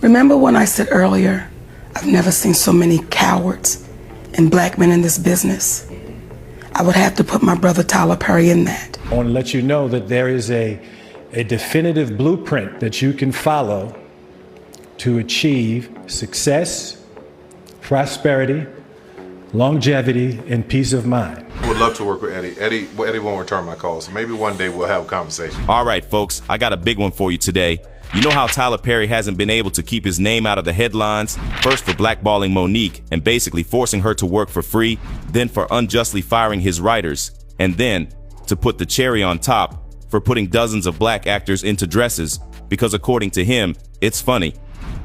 Remember when I said earlier, I've never seen so many cowards and black men in this business? I would have to put my brother Tyler Perry in that. I want to let you know that there is a definitive blueprint that you can follow to achieve success, prosperity, longevity, and peace of mind. I would love to work with Eddie. Eddie won't return my calls, so maybe one day we'll have a conversation. All right, folks, I got a big one for you today. You know how Tyler Perry hasn't been able to keep his name out of the headlines, first for blackballing Monique and basically forcing her to work for free, then for unjustly firing his writers, and then, to put the cherry on top, for putting dozens of black actors into dresses, because according to him, it's funny.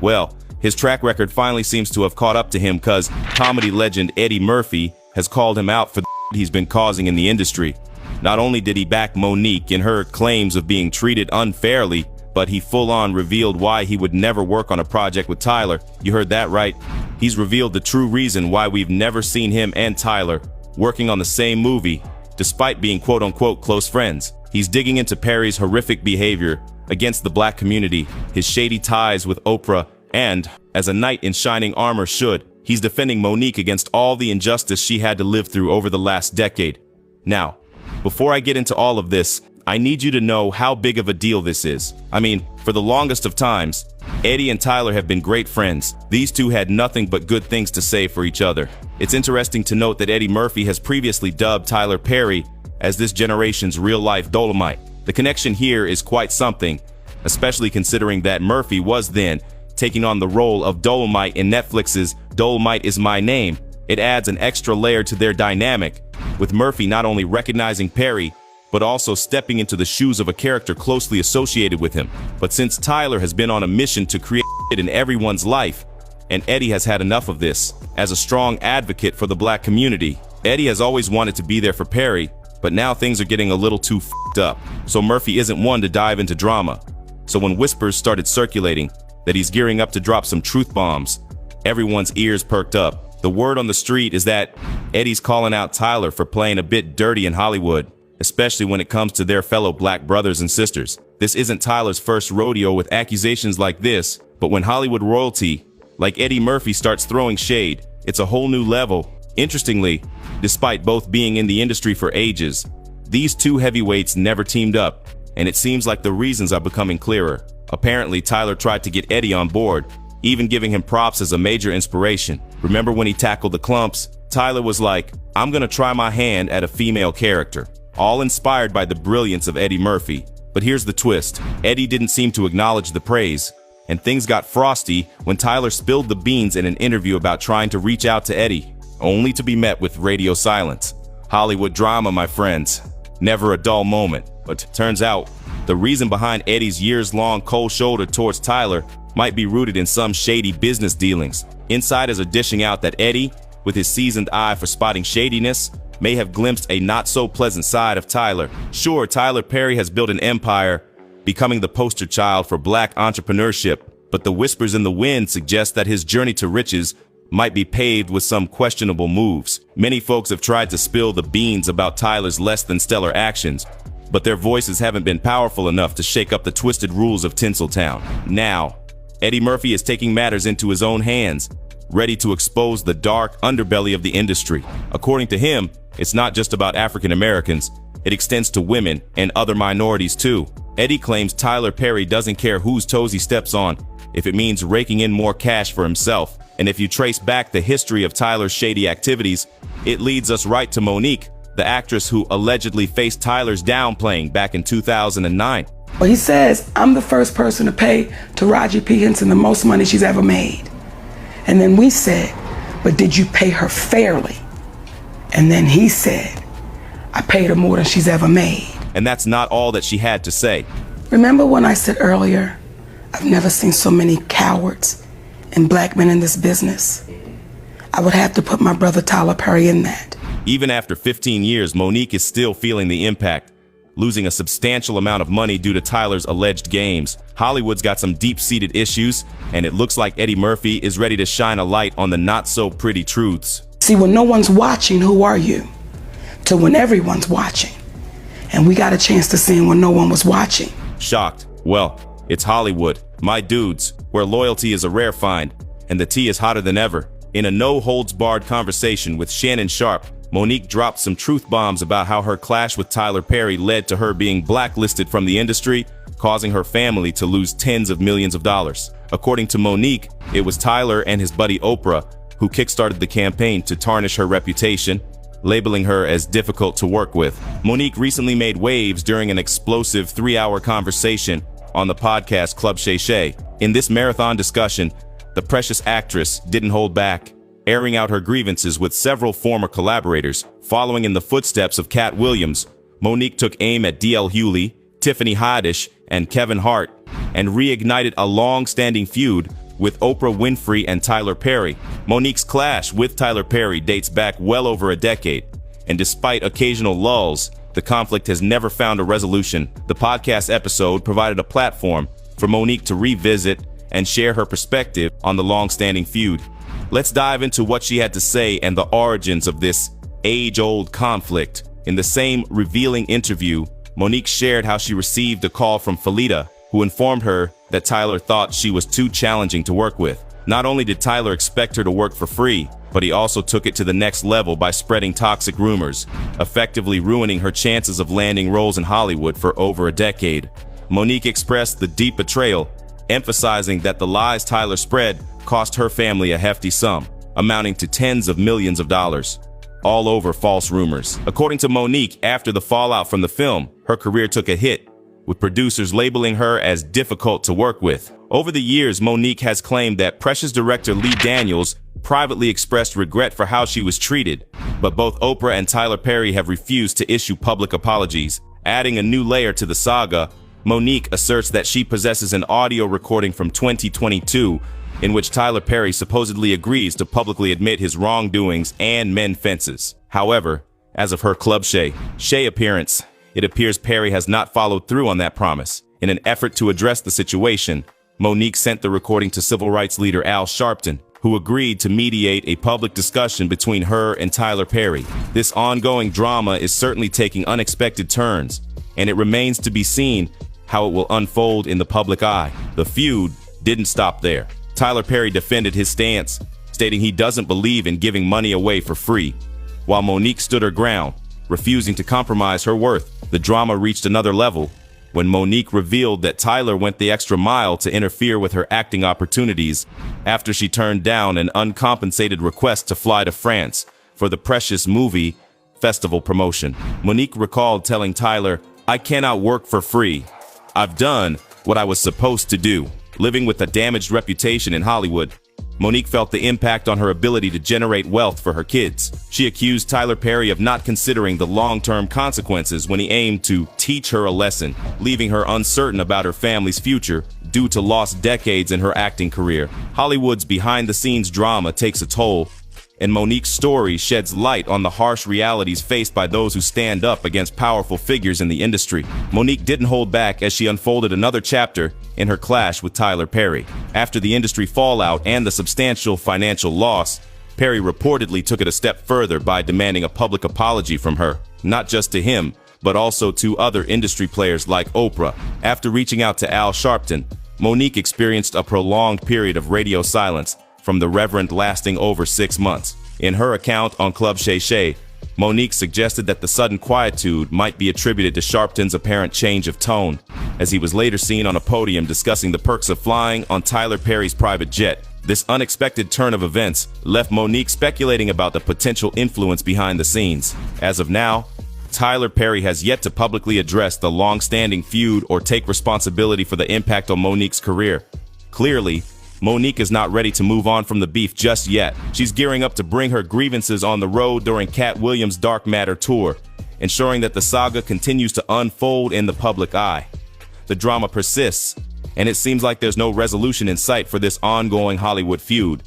Well, his track record finally seems to have caught up to him, cause comedy legend Eddie Murphy has called him out for the he's been causing in the industry. Not only did he back Monique in her claims of being treated unfairly, but he full-on revealed why he would never work on a project with Tyler. You heard that right. He's revealed the true reason why we've never seen him and Tyler working on the same movie, despite being quote-unquote close friends. He's digging into Perry's horrific behavior against the black community, his shady ties with Oprah, and, as a knight in shining armor should, he's defending Monique against all the injustice she had to live through over the last decade. Now, before I get into all of this, I need you to know how big of a deal this is. I mean, for the longest of times, Eddie and Tyler have been great friends. These two had nothing but good things to say for each other. It's interesting to note that Eddie Murphy has previously dubbed Tyler Perry as this generation's real-life Dolomite. The connection here is quite something, especially considering that Murphy was then taking on the role of Dolomite in Netflix's Dolomite Is My Name. It adds an extra layer to their dynamic, with Murphy not only recognizing Perry, but also stepping into the shoes of a character closely associated with him. But since Tyler has been on a mission to create it in everyone's life, and Eddie has had enough of this, as a strong advocate for the black community, Eddie has always wanted to be there for Perry, but now things are getting a little too f***ed up. So Murphy isn't one to dive into drama. So when whispers started circulating that he's gearing up to drop some truth bombs, everyone's ears perked up. The word on the street is that Eddie's calling out Tyler for playing a bit dirty in Hollywood, especially when it comes to their fellow black brothers and sisters. This isn't Tyler's first rodeo with accusations like this, but when Hollywood royalty, like Eddie Murphy, starts throwing shade, it's a whole new level. Interestingly, despite both being in the industry for ages, these two heavyweights never teamed up, and it seems like the reasons are becoming clearer. Apparently, Tyler tried to get Eddie on board, even giving him props as a major inspiration. Remember when he tackled the Klumps? Tyler was like, "I'm gonna try my hand at a female character," all inspired by the brilliance of Eddie Murphy. But here's the twist. Eddie didn't seem to acknowledge the praise, and things got frosty when Tyler spilled the beans in an interview about trying to reach out to Eddie, only to be met with radio silence. Hollywood drama, my friends. Never a dull moment. But turns out, the reason behind Eddie's years-long cold shoulder towards Tyler might be rooted in some shady business dealings. Insiders are dishing out that Eddie, with his seasoned eye for spotting shadiness, may have glimpsed a not-so-pleasant side of Tyler. Sure, Tyler Perry has built an empire, becoming the poster child for black entrepreneurship, but the whispers in the wind suggest that his journey to riches might be paved with some questionable moves. Many folks have tried to spill the beans about Tyler's less-than-stellar actions, but their voices haven't been powerful enough to shake up the twisted rules of Tinseltown. Now, Eddie Murphy is taking matters into his own hands, ready to expose the dark underbelly of the industry. According to him, it's not just about African Americans, it extends to women and other minorities too. Eddie claims Tyler Perry doesn't care whose toes he steps on, if it means raking in more cash for himself. And if you trace back the history of Tyler's shady activities, it leads us right to Monique, the actress who allegedly faced Tyler's downplaying back in 2009. Well, he says, I'm the first person to pay Taraji P. Henson the most money she's ever made. And then we said, but did you pay her fairly? And then he said, I paid her more than she's ever made. And that's not all that she had to say. Remember when I said earlier, I've never seen so many cowards and black men in this business? I would have to put my brother Tyler Perry in that. Even after 15 years, Monique is still feeling the impact, losing a substantial amount of money due to Tyler's alleged games. Hollywood's got some deep-seated issues, and it looks like Eddie Murphy is ready to shine a light on the not-so-pretty truths. See, when no one's watching, who are you? To when everyone's watching. And we got a chance to see him when no one was watching. Shocked. Well, it's Hollywood. My dudes, where loyalty is a rare find, and the tea is hotter than ever. In a no-holds-barred conversation with Shannon Sharpe, Monique dropped some truth bombs about how her clash with Tyler Perry led to her being blacklisted from the industry, causing her family to lose tens of millions of dollars. According to Monique, it was Tyler and his buddy Oprah who kickstarted the campaign to tarnish her reputation, labeling her as difficult to work with. Monique recently made waves during an explosive 3-hour conversation on the podcast Club Shay Shay. In this marathon discussion, the precious actress didn't hold back, airing out her grievances with several former collaborators. Following in the footsteps of Cat Williams, Monique took aim at D.L. Hewley, Tiffany Haddish, and Kevin Hart, and reignited a long-standing feud with Oprah Winfrey and Tyler Perry. Monique's clash with Tyler Perry dates back well over a decade, and despite occasional lulls, the conflict has never found a resolution. The podcast episode provided a platform for Monique to revisit and share her perspective on the long-standing feud. Let's dive into what she had to say and the origins of this age-old conflict. In the same revealing interview, Monique shared how she received a call from Felita, who informed her that Tyler thought she was too challenging to work with. Not only did Tyler expect her to work for free, but he also took it to the next level by spreading toxic rumors, effectively ruining her chances of landing roles in Hollywood for over a decade. Monique expressed the deep betrayal, emphasizing that the lies Tyler spread cost her family a hefty sum, amounting to tens of millions of dollars, all over false rumors. According to Monique, after the fallout from the film, her career took a hit, with producers labeling her as difficult to work with. Over the years, Monique has claimed that Precious director Lee Daniels privately expressed regret for how she was treated, but both Oprah and Tyler Perry have refused to issue public apologies. Adding a new layer to the saga, Monique asserts that she possesses an audio recording from 2022 in which Tyler Perry supposedly agrees to publicly admit his wrongdoings and mend fences. However, as of her Club Shay appearance, it appears Perry has not followed through on that promise. In an effort to address the situation, Monique sent the recording to civil rights leader Al Sharpton, who agreed to mediate a public discussion between her and Tyler Perry. This ongoing drama is certainly taking unexpected turns, and it remains to be seen how it will unfold in the public eye. The feud didn't stop there. Tyler Perry defended his stance, stating he doesn't believe in giving money away for free, while Monique stood her ground, refusing to compromise her worth. The drama reached another level when Monique revealed that Tyler went the extra mile to interfere with her acting opportunities after she turned down an uncompensated request to fly to France for the Precious movie festival promotion. Monique recalled telling Tyler, "I cannot work for free. I've done what I was supposed to do." Living with a damaged reputation in Hollywood, Monique felt the impact on her ability to generate wealth for her kids. She accused Tyler Perry of not considering the long-term consequences when he aimed to teach her a lesson, leaving her uncertain about her family's future due to lost decades in her acting career. Hollywood's behind-the-scenes drama takes a toll, and Monique's story sheds light on the harsh realities faced by those who stand up against powerful figures in the industry. Monique didn't hold back as she unfolded another chapter in her clash with Tyler Perry. After the industry fallout and the substantial financial loss, Perry reportedly took it a step further by demanding a public apology from her, not just to him, but also to other industry players like Oprah. After reaching out to Al Sharpton, Monique experienced a prolonged period of radio silence from the Reverend lasting over 6 months. In her account on Club Shay Shay, Monique suggested that the sudden quietude might be attributed to Sharpton's apparent change of tone, as he was later seen on a podium discussing the perks of flying on Tyler Perry's private jet. This unexpected turn of events left Monique speculating about the potential influence behind the scenes. As of now, Tyler Perry has yet to publicly address the long-standing feud or take responsibility for the impact on Monique's career. Clearly, Monique is not ready to move on from the beef just yet. She's gearing up to bring her grievances on the road during Cat Williams' Dark Matter tour, ensuring that the saga continues to unfold in the public eye. The drama persists, and it seems like there's no resolution in sight for this ongoing Hollywood feud.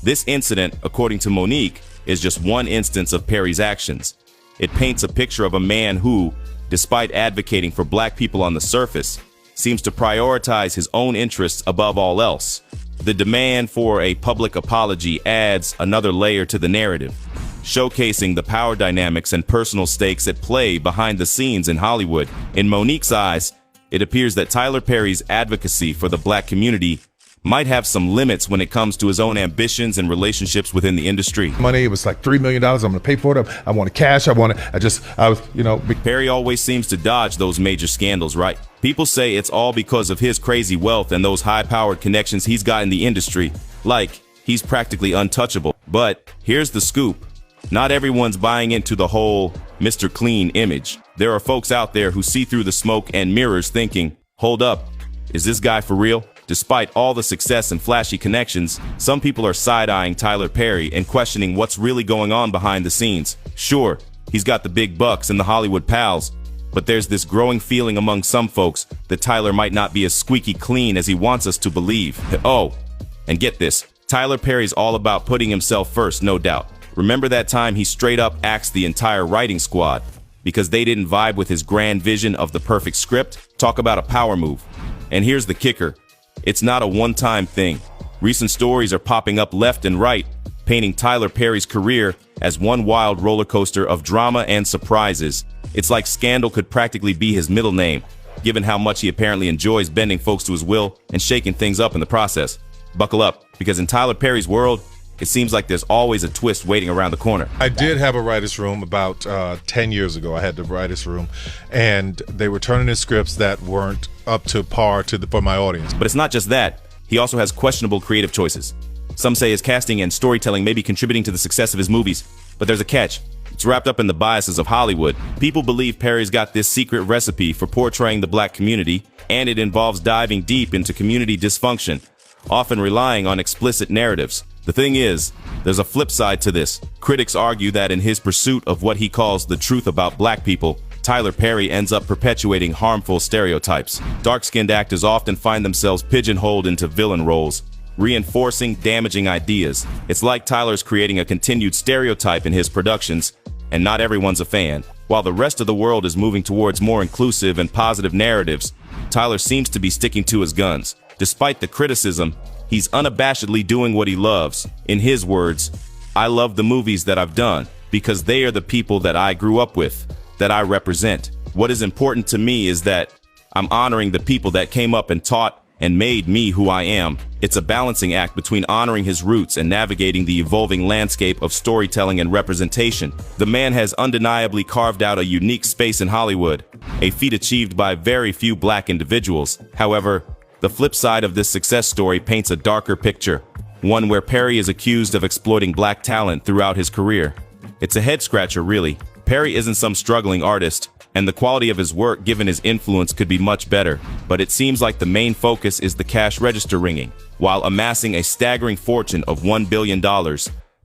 This incident, according to Monique, is just one instance of Perry's actions. It paints a picture of a man who, despite advocating for black people on the surface, seems to prioritize his own interests above all else. The demand for a public apology adds another layer to the narrative, showcasing the power dynamics and personal stakes at play behind the scenes in Hollywood. In Monique's eyes, it appears that Tyler Perry's advocacy for the black community might have some limits when it comes to his own ambitions and relationships within the industry. Money, it was like $3 million. I'm going to pay for it. I want it cash. I was, Perry always seems to dodge those major scandals, right? People say it's all because of his crazy wealth and those high-powered connections he's got in the industry. Like, he's practically untouchable. But here's the scoop. Not everyone's buying into the whole Mr. Clean image. There are folks out there who see through the smoke and mirrors thinking, hold up, is this guy for real? Despite all the success and flashy connections, some people are side-eyeing Tyler Perry and questioning what's really going on behind the scenes. Sure, he's got the big bucks and the Hollywood pals, but there's this growing feeling among some folks that Tyler might not be as squeaky clean as he wants us to believe. Oh, and get this, Tyler Perry's all about putting himself first, no doubt. Remember that time he straight up axed the entire writing squad because they didn't vibe with his grand vision of the perfect script? Talk about a power move. And here's the kicker. It's not a one-time thing. Recent stories are popping up left and right, painting Tyler Perry's career as one wild roller coaster of drama and surprises. It's like scandal could practically be his middle name, given how much he apparently enjoys bending folks to his will and shaking things up in the process. Buckle up, because in Tyler Perry's world, it seems like there's always a twist waiting around the corner. I did have a writer's room about 10 years ago. I had the writer's room, and they were turning in scripts that weren't up to par for my audience. But it's not just that. He also has questionable creative choices. Some say his casting and storytelling may be contributing to the success of his movies, but there's a catch. It's wrapped up in the biases of Hollywood. People believe Perry's got this secret recipe for portraying the black community, and it involves diving deep into community dysfunction, often relying on explicit narratives. The thing is, there's a flip side to this. Critics argue that in his pursuit of what he calls the truth about black people, Tyler Perry ends up perpetuating harmful stereotypes. Dark-skinned actors often find themselves pigeonholed into villain roles, reinforcing damaging ideas. It's like Tyler's creating a continued stereotype in his productions, and not everyone's a fan. While the rest of the world is moving towards more inclusive and positive narratives, Tyler seems to be sticking to his guns. Despite the criticism, he's unabashedly doing what he loves. In his words, I love the movies that I've done because they are the people that I grew up with, that I represent. What is important to me is that I'm honoring the people that came up and taught and made me who I am. It's a balancing act between honoring his roots and navigating the evolving landscape of storytelling and representation. The man has undeniably carved out a unique space in Hollywood, a feat achieved by very few black individuals. However, the flip side of this success story paints a darker picture, one where Perry is accused of exploiting black talent throughout his career. It's a head-scratcher, really. Perry isn't some struggling artist, and the quality of his work given his influence could be much better, but it seems like the main focus is the cash register ringing. While amassing a staggering fortune of $1 billion,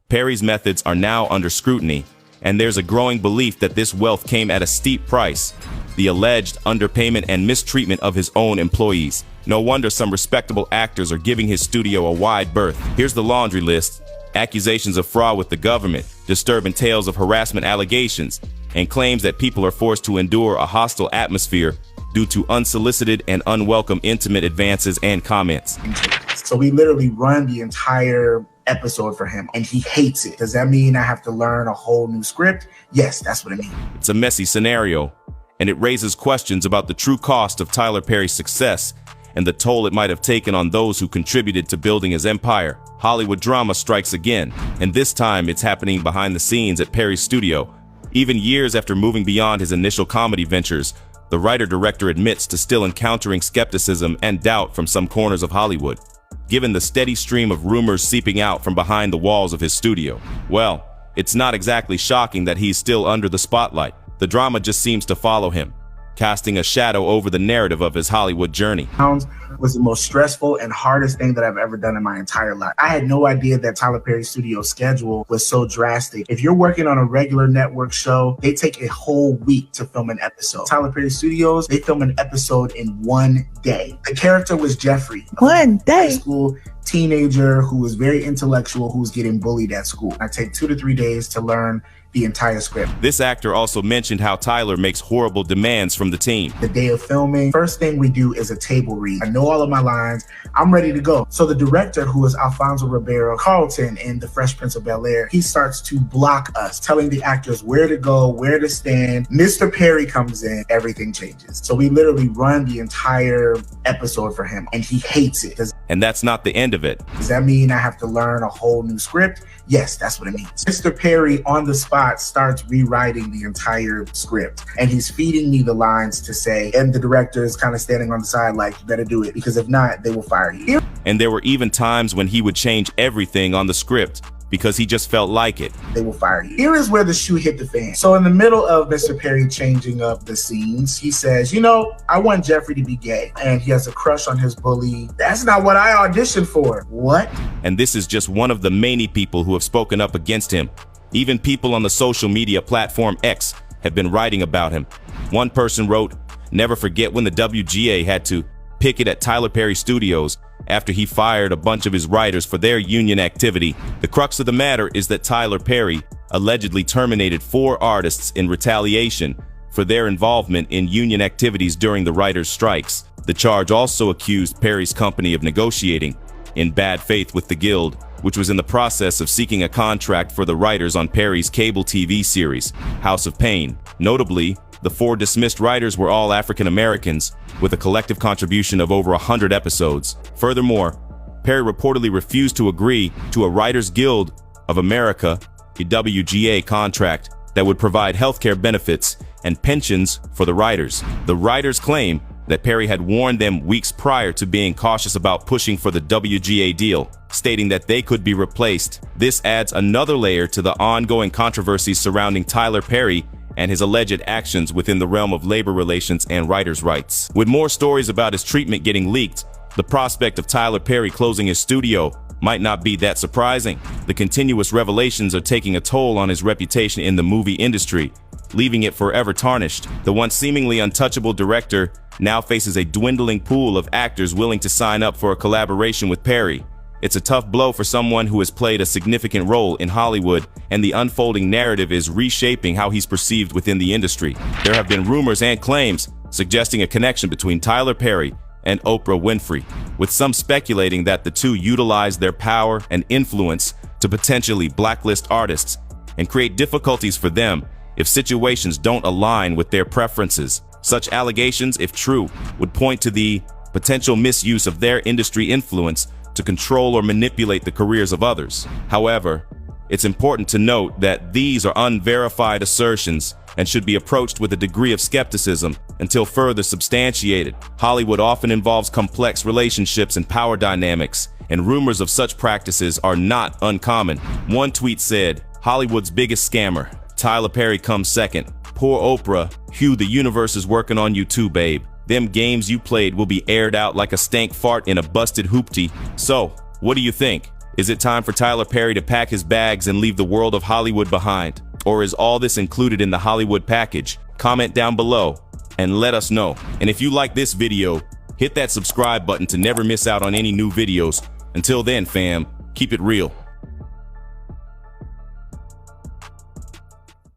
Perry's methods are now under scrutiny, and there's a growing belief that this wealth came at a steep price, the alleged underpayment and mistreatment of his own employees. No wonder some respectable actors are giving his studio a wide berth. Here's the laundry list. Accusations of fraud with the government, disturbing tales of harassment allegations, and claims that people are forced to endure a hostile atmosphere due to unsolicited and unwelcome intimate advances and comments. So we literally run the entire episode for him, and he hates it. Does that mean I have to learn a whole new script? Yes, that's what it means. It's a messy scenario, and it raises questions about the true cost of Tyler Perry's success and the toll it might have taken on those who contributed to building his empire. Hollywood drama strikes again, and this time it's happening behind the scenes at Perry's studio. Even years after moving beyond his initial comedy ventures, the writer-director admits to still encountering skepticism and doubt from some corners of Hollywood, given the steady stream of rumors seeping out from behind the walls of his studio. Well, it's not exactly shocking that he's still under the spotlight. The drama just seems to follow him, casting a shadow over the narrative of his Hollywood journey. Was the most stressful and hardest thing that I've ever done in my entire life. I had no idea that Tyler Perry Studios' schedule was so drastic. If you're working on a regular network show, they take a whole week to film an episode. Tyler Perry Studios, they film an episode in one day. The character was Jeffrey, one day, high school teenager who was very intellectual, who was getting bullied at school. I take 2 to 3 days to learn the entire script. This actor also mentioned how Tyler makes horrible demands from the team. The day of filming, first thing we do is a table read. I know all of my lines. I'm ready to go. So the director, who is Alfonso Ribeiro Carlton in The Fresh Prince of Bel-Air, he starts to block us, telling the actors where to go, where to stand. Mr. Perry comes in, everything changes. So we literally run the entire episode for him, and he hates it. And that's not the end of it. Does that mean I have to learn a whole new script? Yes, that's what it means. Mr. Perry on the spot starts rewriting the entire script, and he's feeding me the lines to say, and the director is kind of standing on the side like, you better do it, because if not, they will fire you. And there were even times when he would change everything on the script because he just felt like it. They will fire you. Here is where the shoe hit the fan. So in the middle of Mr. Perry changing up the scenes, he says, you know, I want Jeffrey to be gay, and he has a crush on his bully. That's not what I auditioned for. What? And this is just one of the many people who have spoken up against him. Even people on the social media platform X have been writing about him. One person wrote, "Never forget when the WGA had to picket at Tyler Perry Studios after he fired a bunch of his writers for their union activity." The crux of the matter is that Tyler Perry allegedly terminated 4 artists in retaliation for their involvement in union activities during the writers' strikes. The charge also accused Perry's company of negotiating in bad faith with the Guild, which was in the process of seeking a contract for the writers on Perry's cable TV series, House of Pain. Notably, the 4 dismissed writers were all African Americans, with a collective contribution of over 100 episodes. Furthermore, Perry reportedly refused to agree to a Writers Guild of America, a WGA contract that would provide healthcare benefits and pensions for the writers. The writers claim that Perry had warned them weeks prior to being cautious about pushing for the WGA deal, stating that they could be replaced. This adds another layer to the ongoing controversies surrounding Tyler Perry and his alleged actions within the realm of labor relations and writers' rights. With more stories about his treatment getting leaked, the prospect of Tyler Perry closing his studio might not be that surprising. The continuous revelations are taking a toll on his reputation in the movie industry, leaving it forever tarnished. The once seemingly untouchable director now faces a dwindling pool of actors willing to sign up for a collaboration with Perry. It's a tough blow for someone who has played a significant role in Hollywood, and the unfolding narrative is reshaping how he's perceived within the industry. There have been rumors and claims suggesting a connection between Tyler Perry and Oprah Winfrey, with some speculating that the two utilized their power and influence to potentially blacklist artists and create difficulties for them if situations don't align with their preferences. Such allegations, if true, would point to the potential misuse of their industry influence to control or manipulate the careers of others. However, it's important to note that these are unverified assertions and should be approached with a degree of skepticism until further substantiated. Hollywood often involves complex relationships and power dynamics, and rumors of such practices are not uncommon. One tweet said, "Hollywood's biggest scammer, Tyler Perry comes second. Poor Oprah, Hugh, the universe is working on you too, babe. Them games you played will be aired out like a stank fart in a busted hoopty." So, what do you think? Is it time for Tyler Perry to pack his bags and leave the world of Hollywood behind? Or is all this included in the Hollywood package? Comment down below and let us know. And if you like this video, hit that subscribe button to never miss out on any new videos. Until then, fam, keep it real.